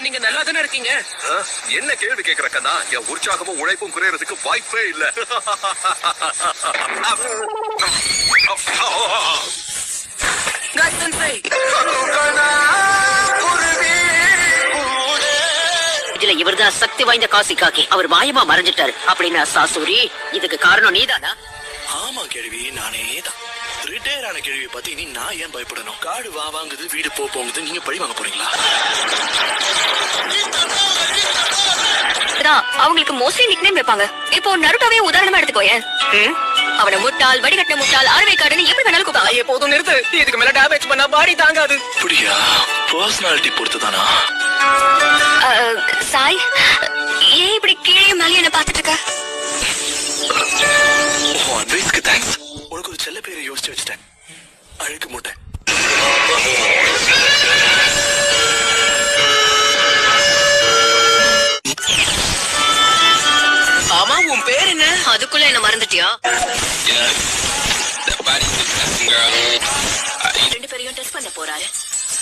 நீங்க நல்லா தானே இருக்கீங்க. என்ன கேள்வி கேக்குற கண்ணா? என் உற்சாகமும் உழைப்பும் குறையறதுக்கு வாய்ப்பே இல்ல. இதுல இவர்தான் சக்தி வாய்ந்த காசி காக்கி. அவர் மாயமா மறைஞ்சிட்டாரு அப்படின்னா சாசூரி இதுக்கு காரணம் நீதானா? ஆமா கேள்வி, நானே தான். ரிட்டையர் ஆன கேள்வி பத்தி நீ நான் ஏன் பயப்படணும்? காடு வாங்குது, வீடு போகுது, நீங்க பழி வாங்க போறீங்களா? அவங்களுக்கு மோஸ்ட்லி நிக்நேம் வைப்பாங்க. இப்போ நருட்டோவே உதாரணமா எடுத்துக்கோயேன். அவன முட்டாள், வடிகட்ட முட்டாள், ஆர்வைக்காரன்னு எப்படி வேணாலும் கூப்பிடலாம். எப்போதும் நிறுத்து. இதுக்கு மேல டேமேஜ் பண்ணா பாடி தாங்காது. அப்படியா? பர்சனாலிட்டி பொறுத்துதானா? சாய், ஏன் இப்படி கீழே மேலே என்ன பாத்துட்டு இருக்க? அட்வைஸ்க்கு தேங்க்ஸ். உனக்கு ஒரு செல்ல பேரை யோசிச்சு வச்சுட்டேன். அழுக்கு மூட்டை. ஆமா, உன் பேர் என்ன? அதுக்குள்ள என்ன மறந்துட்டியா? ரெண்டு பேரையும் டெஸ்ட் பண்ண போறாரு.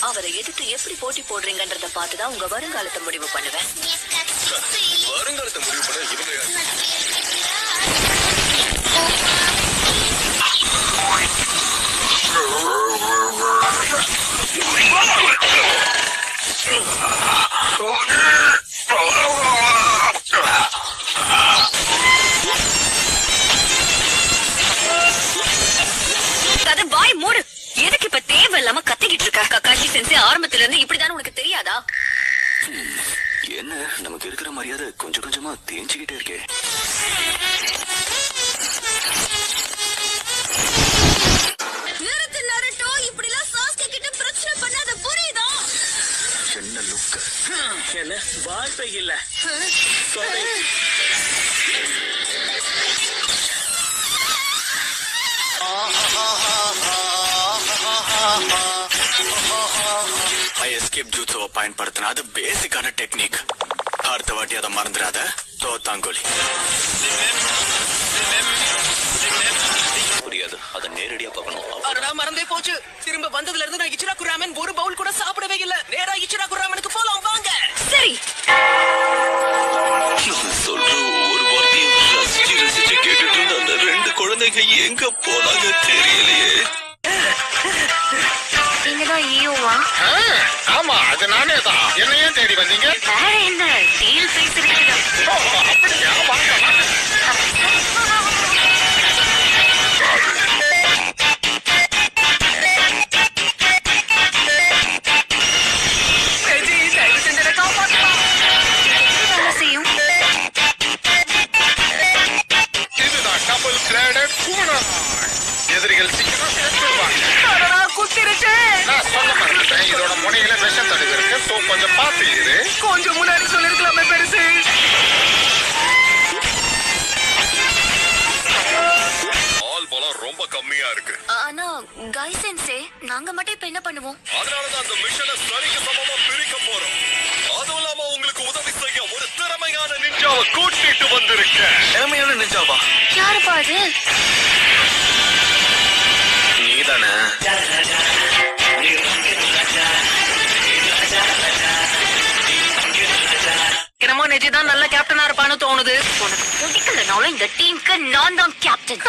அவரை எதிர்த்து எப்படி போட்டி போடுறீங்கன்றத பார்த்துதான் உங்க வருங்காலத்தை முடிவு பண்ணுவேன். வருங்காலத்தை முடிவு பண்ண இவங்க கதை வாய் மூடு. எதுக்கு இப்ப தேவையில்லாம கத்திக்கிட்டு இருக்க? கக்காஷி சென்சே ஆரம்பத்துல இருந்து இப்படிதான் உனக்கு தெரியாதா? என்ன நமக்கு இருக்கிற மரியாதை கொஞ்சம் கொஞ்சமா தேஞ்சுக்கிட்டே இருக்கே. நிறுத்து நருட்டோ, இப்படி எல்லாம் சாஸ்கே கிட்ட பிரச்சனை பண்ணாத, புரியுதா? என்ன லுக்? என்ன வார்த்தை இல்ல. எஸ்கேப் ஜூட்ஸுவை பயன்படுத்தின அது பேசிக்கான டெக்னிக். அடுத்த வாட்டி அதை மறந்துடாத. தோத்தாங்கோலி புரியாது, அதை நேரடியா பார்க்கணும். அதெல்லாம் மறந்தே போச்சு. திரும்ப வந்ததுல இருந்து நான் இச்சிராகு ராமன் ஒரு பவுல் கூட சாப்பிடவே இல்ல. நேரா இச்சிராகு ராமனுக்கு போலாம் வாங்க. சரி, சொல்ற ஒரு வார்த்தையும் ரசிச்சு ரசிச்சு கேட்டுட்டு இருந்த அந்த ரெண்டு குழந்தைங்க எங்க போனாங்க தெரியலையே. நீங்கதான் ஈயோவா? ஆமா, அது நானே தான். என்னையே தேடி வந்தீங்க? வேற என்ன டீல் பேசுறீங்க? அப்படியா? வாங்க வாங்க. இதுதான் டபுள் பிளேடட் கூனர். எதிரிகள் சீக்கிரம் சேர்த்துருவாங்க. நான் சொல்ல மறந்துட்டேன், இதோட முனையில விஷம் தடுப்பு இருக்கு. சோ கொஞ்சம் பார்த்து இரு. கொஞ்சம் முன்னாடி சொல்லிருக்கலாமே பெருசு. ஆல் பலம் ரொம்ப கம்மியா இருக்கு. ஆனா கை சென்சே, நாங்க மட்டும் இப்ப என்ன பண்ணுவோம்? அதனாலதான் அந்த மிஷனை சரிக்கு சமமா பிரிக்க போறோம். அதுவும் இல்லாம உங்களுக்கு உதவி செய்ய ஒரு திறமையான நிஞ்சாவை கூட்டிட்டு வந்திருக்கேன். திறமையான நிஞ்சாவா? யாருப்பா அது? நீதானே? என்னமோ நெஜிதான் நல்ல கேப்டனா இருப்பான்னு தோணுது. உனக்கு பிடிக்கலனாலும் இந்த டீமுக்கு நான் தான் கேப்டன்.